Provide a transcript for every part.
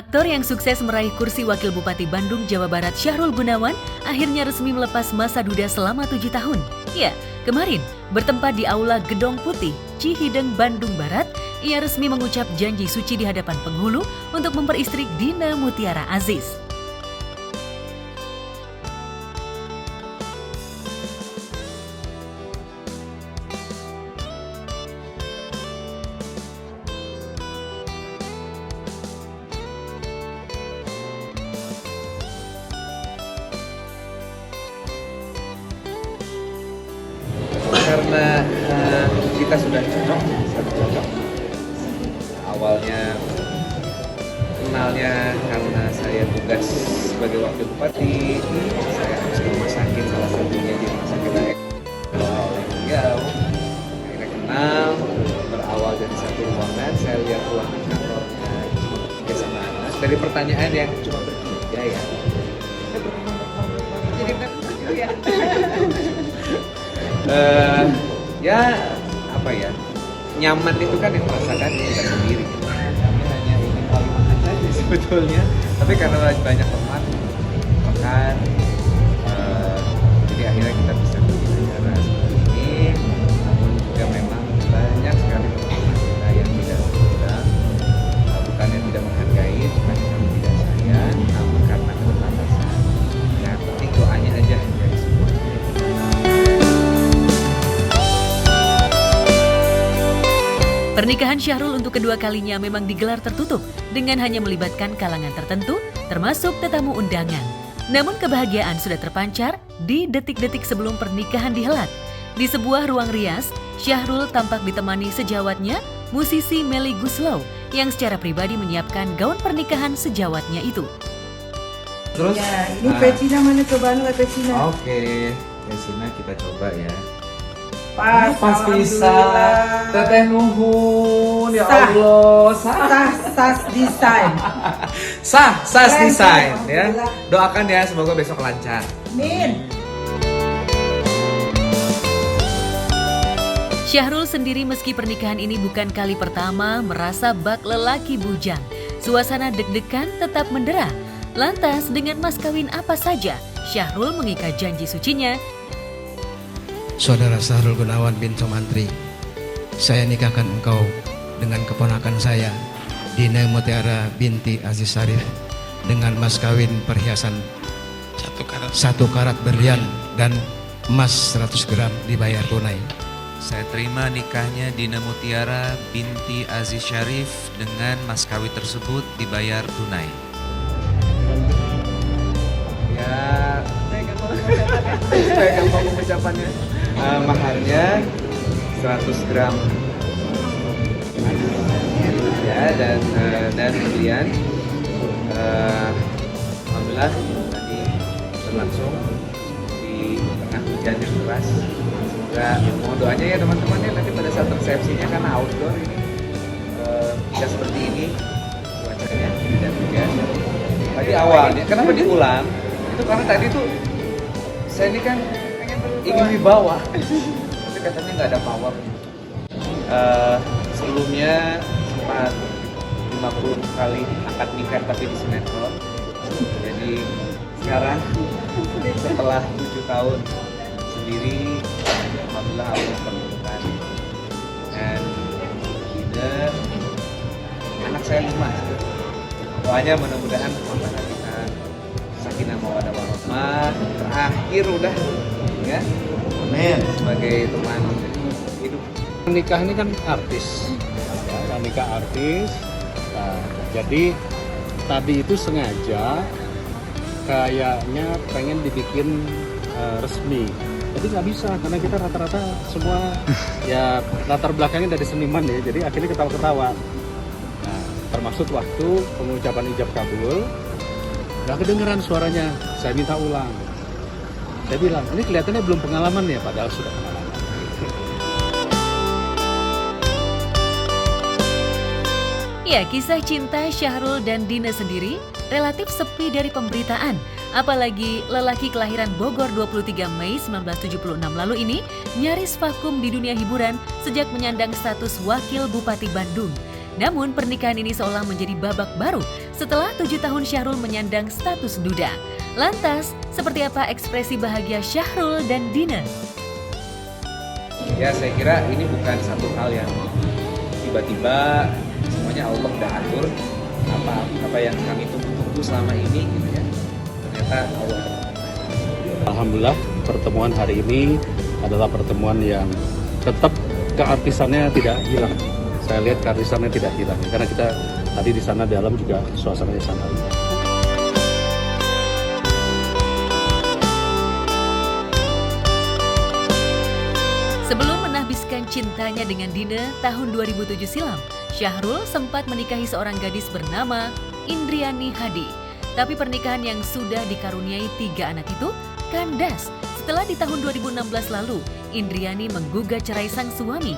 Aktor yang sukses meraih kursi Wakil Bupati Bandung, Jawa Barat Syahrul Gunawan akhirnya resmi melepas masa duda selama 7 tahun. Ya, kemarin bertempat di Aula Gedong Putih, Cihideng, Bandung Barat, ia resmi mengucap janji suci di hadapan penghulu untuk memperistri Dina Mutiara Aziz. Karena kita sudah cocok. Awalnya kenalnya karena saya tugas sebagai wakil bupati, saya harus ke rumah sakit, salah satunya di rumah sakit oleh beliau. Akhirnya kenal, berawal dari satu ruangan, saya lihat ruangan kantornya cuma bertiga sama anak. Dari pertanyaan yang cuma bertiga ya, jadi bertiga ya. Ya apa ya, nyaman itu kan yang merasakan kita sendiri. Kami hanya ingin kali makan saja sebetulnya, tapi karena banyak teman makan, jadi akhirnya kita bisa bikin acara seperti ini. Namun juga memang banyak sekali teman kita yang tidak berundang, bukan yang tidak menghargai, bukan yang tidak sayang, namun karena keterbatasan. Yang penting doanya aja dari semua. Pernikahan Syahrul untuk kedua kalinya memang digelar tertutup dengan hanya melibatkan kalangan tertentu, termasuk tetamu undangan. Namun kebahagiaan sudah terpancar di detik-detik sebelum pernikahan dihelat. Di sebuah ruang rias, Syahrul tampak ditemani sejawatnya, musisi Melly Goeslaw, yang secara pribadi menyiapkan gaun pernikahan sejawatnya itu. Terus? Ya, ini pecina mana cobaan lah pecina. Oke, pecina kita coba ya. Pas bisa. Teteh nuhun, ya Sah. Allah. Sah. Sas desain. Sas Keren, desain keren, ya. alhamdulillah. Doakan ya semoga besok lancar. Min. Syahrul sendiri meski pernikahan ini bukan kali pertama merasa bak lelaki bujang. Suasana deg-degan tetap mendera. Lantas dengan mas kawin apa saja Syahrul mengikat janji sucinya? Saudara Syahrul Gunawan bin Somantri, saya nikahkan engkau dengan keponakan saya, Dina Mutiara binti Aziz Syarif, dengan mas kawin perhiasan 1 karat berlian dan emas 100 gram dibayar tunai. Saya terima nikahnya Dina Mutiara binti Aziz Syarif dengan mas kawin tersebut dibayar tunai. Ya, saya gampang pengucapannya. Maharnya 100 gram ya, dan berlian. Alhamdulillah tadi berlangsung di tengah hujan yang deras. Semoga mohon doanya ya teman-teman ya, nanti pada saat resepsinya karena outdoor ini bisa seperti ini cuacanya dan hujan. Tadi awalnya kenapa diulang? Itu karena tadi tuh saya ini kan ingin wibawa, tapi katanya nggak ada power. Sebelumnya sempat 50 kali akad nikah tapi di sinetron. Jadi sekarang setelah 7 tahun sendiri, alhamdulillah Allah mempertemukan. Dan Dina, anak saya 5. Doanya mudah-mudahan rumah kita sakinah mawaddah warahmah. Terakhir udah ya, amin, sebagai teman hidup. Nikah ini kan artis, ya, nikah artis. Nah, jadi tadi itu sengaja kayaknya pengen dibikin resmi. Jadi nggak bisa karena kita rata-rata semua ya latar belakangnya dari seniman ya. Jadi akhirnya ketawa-ketawa. Nah, termasuk waktu pengucapan ijab kabul, nggak kedengeran suaranya. Saya minta ulang. Saya bilang, ini kelihatannya belum pengalaman ya, padahal sudah pengalaman. Ya, kisah cinta Syahrul dan Dina sendiri relatif sepi dari pemberitaan. Apalagi lelaki kelahiran Bogor 23 Mei 1976 lalu ini nyaris vakum di dunia hiburan sejak menyandang status Wakil Bupati Bandung. Namun pernikahan ini seolah menjadi babak baru setelah 7 tahun Syahrul menyandang status duda. Lantas, seperti apa ekspresi bahagia Syahrul dan Dina? Ya saya kira ini bukan satu hal yang tiba-tiba, semuanya Allah udah atur. Apa yang kami tunggu-tunggu selama ini gitu ya. Ternyata Allah. Alhamdulillah pertemuan hari ini adalah pertemuan yang tetap keartisannya tidak hilang. Saya lihat keartisannya tidak hilang karena kita tadi di sana dalam juga suasananya sangat indah. Sebelum menahbiskan cintanya dengan Dina tahun 2007 silam, Syahrul sempat menikahi seorang gadis bernama Indriani Hadi. Tapi pernikahan yang sudah dikaruniai 3 anak itu kandas setelah di tahun 2016 lalu Indriani menggugat cerai sang suami.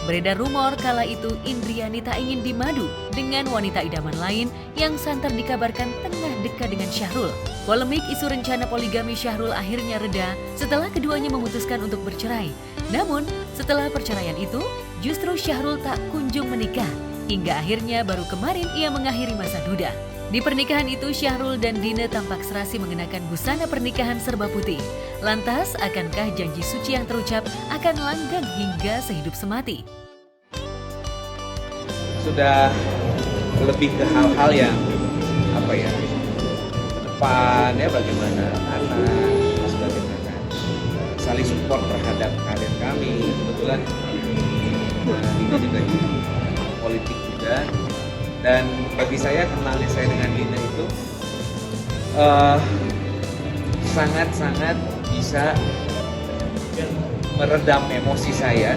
Beredar rumor kala itu Indriani tak ingin dimadu dengan wanita idaman lain yang santer dikabarkan tengah dekat dengan Syahrul. Polemik isu rencana poligami Syahrul akhirnya reda setelah keduanya memutuskan untuk bercerai. Namun, setelah perceraian itu, justru Syahrul tak kunjung menikah. Hingga akhirnya baru kemarin ia mengakhiri masa duda. Di pernikahan itu, Syahrul dan Dina tampak serasi mengenakan busana pernikahan serba putih. Lantas, akankah janji suci yang terucap akan langgeng hingga sehidup semati? Sudah lebih ke hal-hal yang ke depan ya, bagaimana anak, bagaimana saling support terhadap karir kami. Kebetulan Dina juga politik juga, dan bagi saya kenalnya saya dengan Dina itu sangat-sangat bisa meredam emosi saya.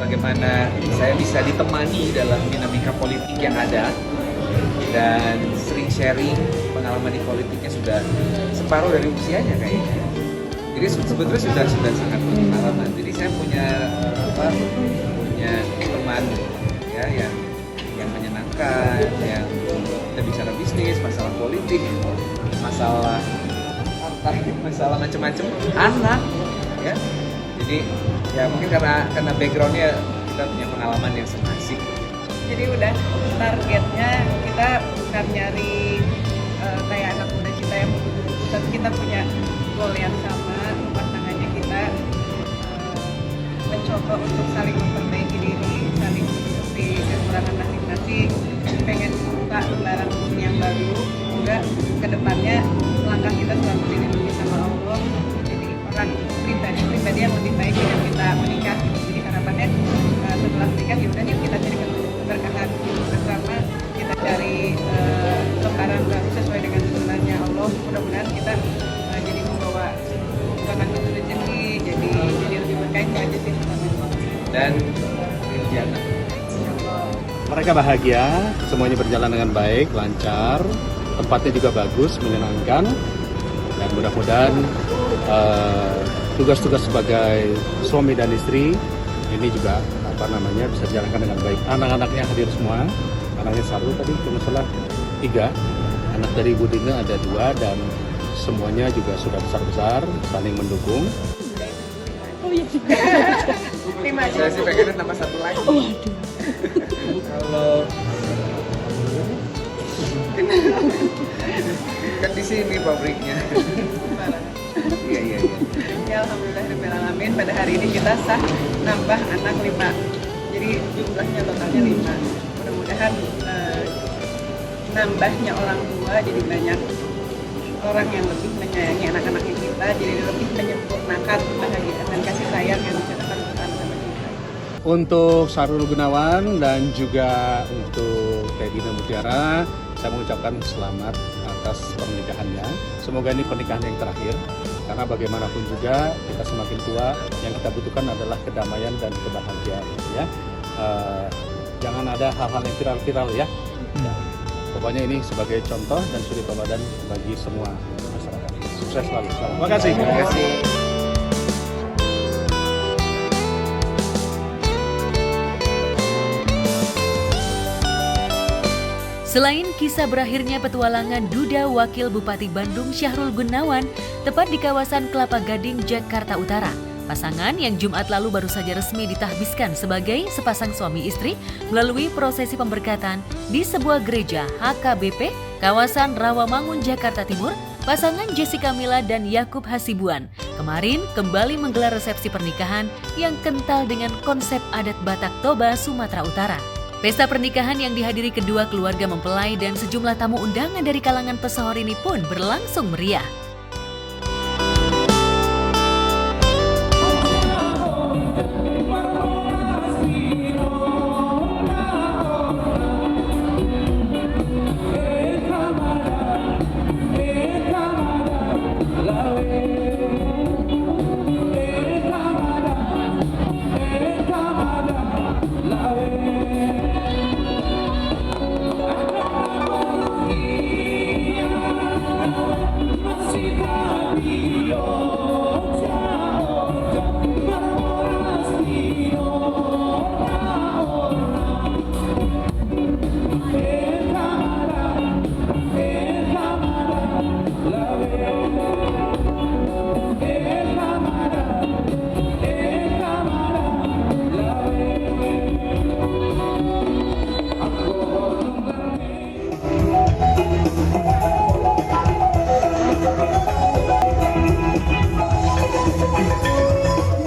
Bagaimana saya bisa ditemani dalam dinamika politik yang ada, dan sering sharing pengalaman di politiknya sudah separuh dari usianya kayaknya. Jadi sebetulnya sudah sangat berpengalaman. Jadi saya punya teman ya yang menyenangkan, yang kita bicara bisnis, masalah politik, masalah partai, masalah macam-macam, anak ya. Jadi ya mungkin karena backgroundnya kita punya pengalaman yang senasib. Jadi udah targetnya kita bukan nyari kayak anak muda kita yang buru-buru, tapi kita punya goal yang sama, pasangannya kita mencoba untuk saling memperbaiki diri, saling menutupi kekurangan masing-masing, pengen buka lembaran yang baru, juga kedepannya langkah kita selalu dilindungi sama Allah, jadi orang pribadi yang lebih baik dengan kita menikah. Jadi harapannya setelah menikah ya udah kita cari keberkahan bersama, kita cari lembaran baru sesuai dengan sunnahnya Allah. Mudah-mudahan kita jadi membawa bukan itu rezeki, jadi lebih berkait aja sih. Dan Rinjana. Mereka bahagia, semuanya berjalan dengan baik, lancar, tempatnya juga bagus, menyenangkan, dan mudah-mudahan tugas-tugas sebagai suami dan istri ini juga bisa dijalankan dengan baik. Anak-anaknya hadir semua, anaknya Syahrul tadi cuma salah 3, anak dari Ibu Dina ada 2, dan semuanya juga sudah besar-besar, saling mendukung. Saya sih pengennya tambah 1 lagi. Kalau kan di sini pabriknya. Iya. Ya alhamdulillahirrahmanirrahim, pada hari ini kita sah nambah anak 5. Jadi jumlahnya totalnya 5. Mudah-mudahan nambahnya orang tua jadi banyak orang yang lebih menyayangi anak-anaknya kita, jadi lebih menyempurnakan kebahagiaan dan kasih sayang yang bisa datang ke anak-anak kita. Untuk Syahrul Gunawan dan juga untuk Dina Mutiara, saya mengucapkan selamat atas pernikahannya. Semoga ini pernikahan yang terakhir, karena bagaimanapun juga kita semakin tua, yang kita butuhkan adalah kedamaian dan kebahagiaan ya. Jangan ada hal-hal yang viral-viral ya. Pokoknya ini sebagai contoh dan suri tauladan bagi semua masyarakat. Sukses selalu. Terima kasih. Terima kasih. Selain kisah berakhirnya petualangan duda Wakil Bupati Bandung Syahrul Gunawan tepat di kawasan Kelapa Gading, Jakarta Utara, Pasangan yang Jumat lalu baru saja resmi ditahbiskan sebagai sepasang suami istri melalui prosesi pemberkatan di sebuah gereja HKBP kawasan Rawamangun, Jakarta Timur. Pasangan Jessica Mila dan Yakub Hasibuan kemarin kembali menggelar resepsi pernikahan yang kental dengan konsep adat Batak Toba, Sumatera Utara. Pesta pernikahan yang dihadiri kedua keluarga mempelai dan sejumlah tamu undangan dari kalangan pesohor ini pun berlangsung meriah.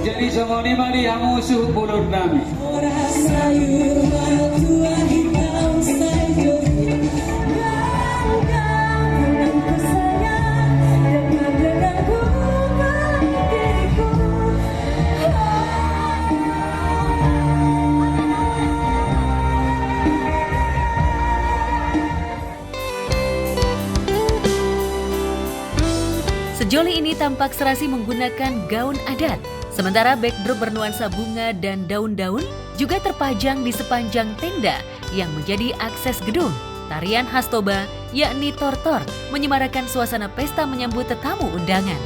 Jadi semua ni mari yang musuh bulut nami. Sejoli ini tampak serasi menggunakan gaun adat. Sementara backdrop bernuansa bunga dan daun-daun juga terpajang di sepanjang tenda yang menjadi akses gedung. Tarian khas Toba, yakni tortor, menyemarakan suasana pesta menyambut tetamu undangan.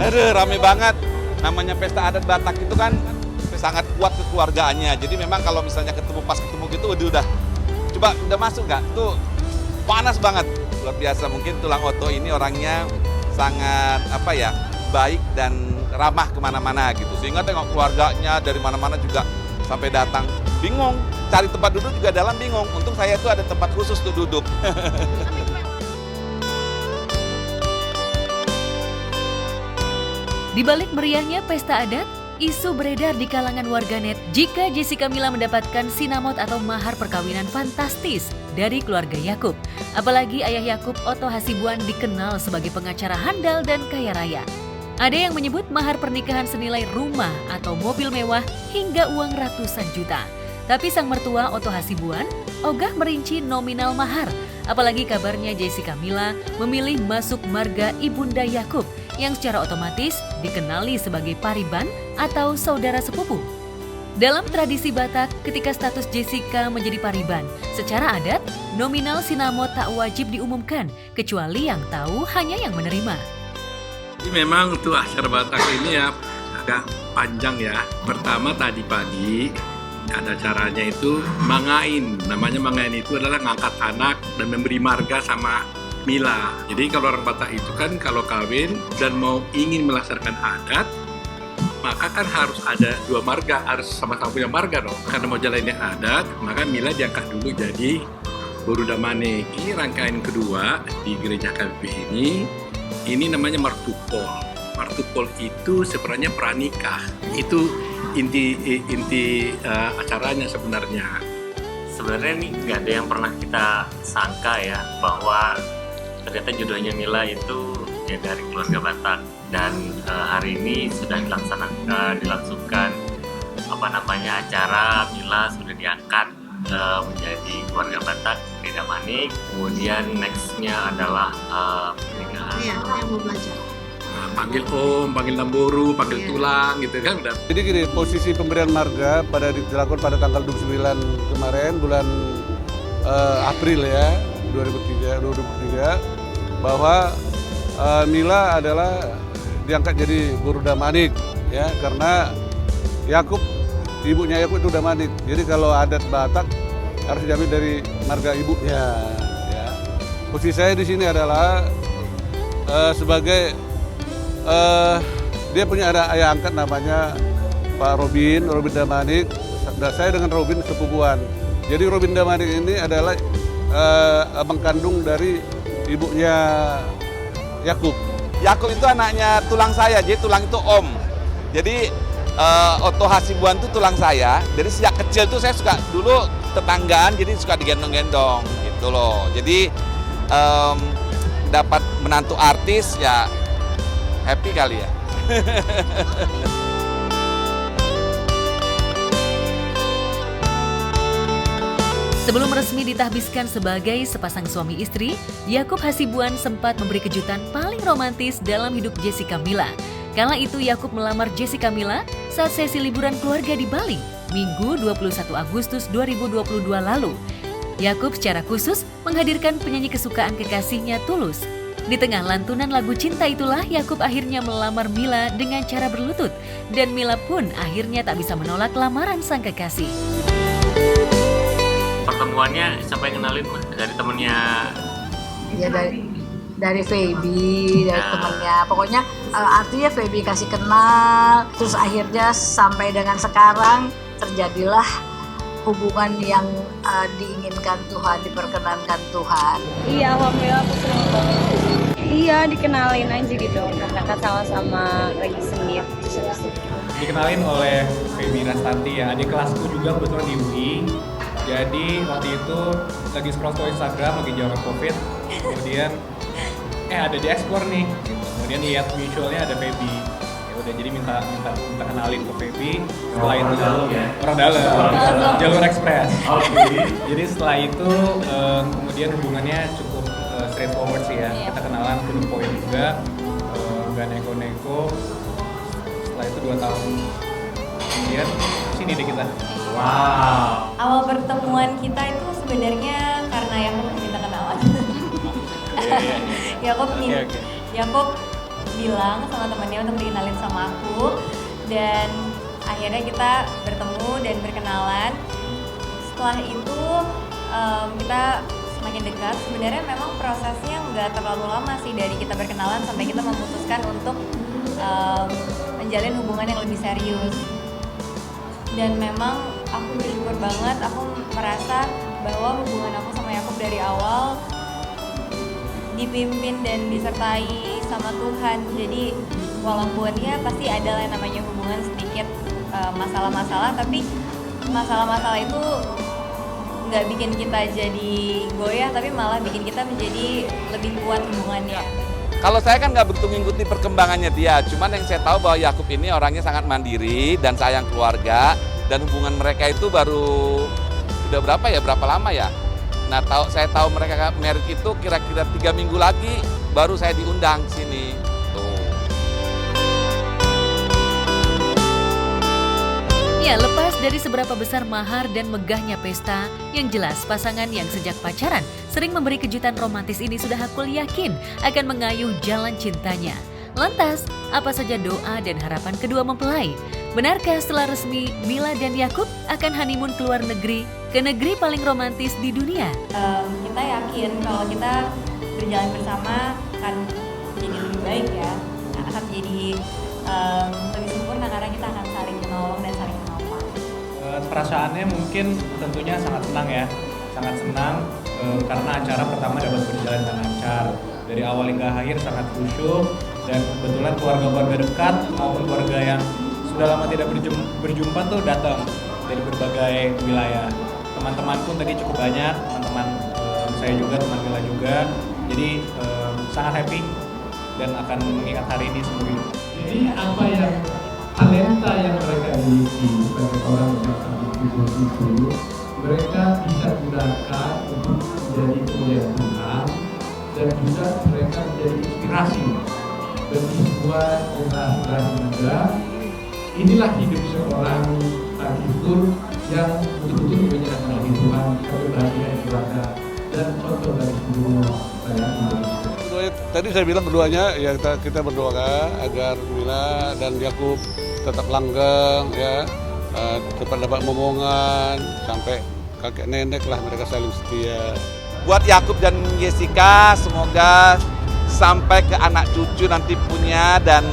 Aduh, rame banget. Namanya pesta adat Batak itu kan sangat kuat kekeluargaannya. Jadi memang kalau misalnya pas ketemu gitu, udah coba udah masuk nggak? Tuh panas banget, luar biasa. Mungkin Tulang Oto ini orangnya sangat baik dan ramah kemana-mana gitu. Sehingga tengok keluarganya dari mana-mana juga sampai datang. Bingung, cari tempat duduk juga dalam bingung. Untung saya tuh ada tempat khusus tuh duduk. Di balik meriahnya pesta adat, isu beredar di kalangan warganet jika Jessica Mila mendapatkan sinamot atau mahar perkawinan fantastis dari keluarga Yakub. Apalagi ayah Yakub, Otto Hasibuan, dikenal sebagai pengacara handal dan kaya raya. Ada yang menyebut mahar pernikahan senilai rumah atau mobil mewah hingga uang ratusan juta. Tapi sang mertua Otto Hasibuan ogah merinci nominal mahar. Apalagi kabarnya Jessica Mila memilih masuk marga Ibunda Yakub yang secara otomatis dikenali sebagai pariban atau saudara sepupu. Dalam tradisi Batak, ketika status Jessica menjadi pariban, secara adat, nominal sinamot tak wajib diumumkan, kecuali yang tahu hanya yang menerima. Jadi memang untuk acara Batak ini ya agak panjang ya. Pertama tadi pagi ada caranya itu mangain. Namanya mangain itu adalah ngangkat anak dan memberi marga sama Mila. Jadi kalau orang Batak itu kan kalau kawin dan mau ingin melaksanakan adat, maka kan harus ada dua marga, harus sama-sama punya marga dong. Karena mau jalanin adat, maka Mila diangkat dulu jadi Borudamane. Ini rangkaian kedua di gereja KBP ini. Ini namanya martupol. Martupol itu sebenarnya pranikah. Itu inti acaranya sebenarnya. Sebenarnya nih nggak ada yang pernah kita sangka ya bahwa ternyata jodohnya Mila itu ya dari keluarga Batak, dan hari ini sudah dilangsungkan acara Mila sudah diangkat menjadi keluarga Batak Beda Manik. Kemudian nextnya adalah pernikahan. Iya, yang mau belajar. Nah, panggil om, panggil lamboru, panggil tulang gitu kan udah. Jadi gini, posisi pemberian marga dilakukan pada tanggal 29 kemarin bulan April ya 2003 bahwa Mila adalah diangkat jadi guru Damanik ya karena Yakub, ibunya Yakub itu Damanik. Jadi kalau adat Batak harus diambil dari marga ibunya. Ya. Posisi saya di sini adalah sebagai dia punya ada ayah angkat namanya Pak Robin Damanik. Dan saya dengan Robin sepupuan. Jadi Robin Damanik ini adalah abang kandung dari ibunya Yakub. Yakub itu anaknya tulang saya, jadi tulang itu om. Jadi Otto Hasibuan itu tulang saya. Jadi sejak kecil tuh saya suka dulu tetanggaan, jadi suka digendong-gendong gitu loh. Jadi dapat menantu artis ya happy kali ya. Sebelum resmi ditahbiskan sebagai sepasang suami istri, Yakub Hasibuan sempat memberi kejutan paling romantis dalam hidup Jessica Mila. Kala itu Yakub melamar Jessica Mila saat sesi liburan keluarga di Bali, Minggu 21 Agustus 2022 lalu. Yakub secara khusus menghadirkan penyanyi kesukaan kekasihnya Tulus. Di tengah lantunan lagu cinta itulah Yakub akhirnya melamar Mila dengan cara berlutut. Dan Mila pun akhirnya tak bisa menolak lamaran sang kekasih. Pertemuannya siapa yang kenalin dari temennya? Ya dari Feby, dari temennya. Pokoknya artinya Feby kasih kenal, terus akhirnya sampai dengan sekarang terjadilah hubungan yang diinginkan Tuhan, diperkenankan Tuhan. Iya, alhamdulillah aku senang banget. Iya, dikenalin aja gitu karena kan sama-sama lagi sengit. Dikenalin oleh Feby Rastanti ya, adik kelasku juga kebetulan di UI. Jadi waktu itu lagi scroll Instagram, lagi zaman COVID, kemudian ada di explore nih, gitu. Kemudian lihat mutualnya ada Feby. Ya udah jadi minta kenalin ke Feby. Setelah itu orang dalam, jalur ekspres. Jadi setelah itu kemudian hubungannya cukup straightforward sih ya. Kita kenalan to the point juga, nggak neko-neko. Setelah itu 2 tahun kemudian sini deh kita. Wow. Awal pertemuan kita itu sebenarnya karena Yakub minta kenalan. Yakub bilang sama temannya untuk dikenalin sama aku, dan akhirnya kita bertemu dan berkenalan. Setelah itu kita semakin dekat. Sebenarnya memang prosesnya nggak terlalu lama sih dari kita berkenalan sampai kita memutuskan untuk menjalin hubungan yang lebih serius. Dan memang aku bersyukur banget, aku merasa bahwa hubungan aku sama Yakub dari awal dipimpin dan disertai sama Tuhan. Jadi walaupun ya pasti ada lah yang namanya hubungan sedikit masalah-masalah, tapi masalah-masalah itu nggak bikin kita jadi goyah, tapi malah bikin kita menjadi lebih kuat hubungannya. Kalau saya kan nggak begitu mengikuti perkembangannya dia, cuman yang saya tahu bahwa Yakub ini orangnya sangat mandiri dan sayang keluarga, dan hubungan mereka itu baru udah berapa lama ya? Nah, saya tahu mereka married itu kira-kira 3 minggu lagi baru saya diundang sini. Ya, lepas dari seberapa besar mahar dan megahnya pesta, yang jelas pasangan yang sejak pacaran sering memberi kejutan romantis ini sudah hakul yakin akan mengayuh jalan cintanya. Lantas, apa saja doa dan harapan kedua mempelai? Benarkah setelah resmi Mila dan Yakub akan honeymoon ke luar negeri, ke negeri paling romantis di dunia? Kita yakin kalau kita berjalan bersama akan menjadi lebih baik ya, akan menjadi lebih sempurna karena kita akan saling menolong dan saling menopang. Perasaannya mungkin tentunya sangat senang ya, sangat senang karena acara pertama dapat berjalan dengan lancar. Dari awal hingga akhir sangat khusyuk, dan kebetulan keluarga-keluarga dekat maupun keluarga yang sudah lama tidak berjumpa tuh datang dari berbagai wilayah. Teman-teman pun tadi cukup banyak, teman-teman saya juga, teman Mila juga. Jadi sangat happy dan akan mengingat hari ini seumur hidup. Jadi apa yang talenta yang mereka miliki sebagai orang yang sangat itu mereka bisa gunakan untuk menjadi kemuliaan Tuhan, dan juga mereka menjadi inspirasi bagi semua generasi muda. Inilah hidup seorang Agitur yang betul-betul menyenangkan hati Tuhan, kebahagiaan keluarga, dan contoh dari seluruh rakyat Indonesia. Tadi saya bilang berdoanya, ya kita berdoakan agar Mila dan Yakub tetap langgeng, ya, tetap dapat momongan sampai kakek nenek lah, mereka saling setia. Buat Yakub dan Jessica, semoga sampai ke anak cucu nanti punya dan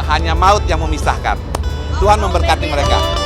hanya maut yang memisahkan. Tuhan memberkati mereka.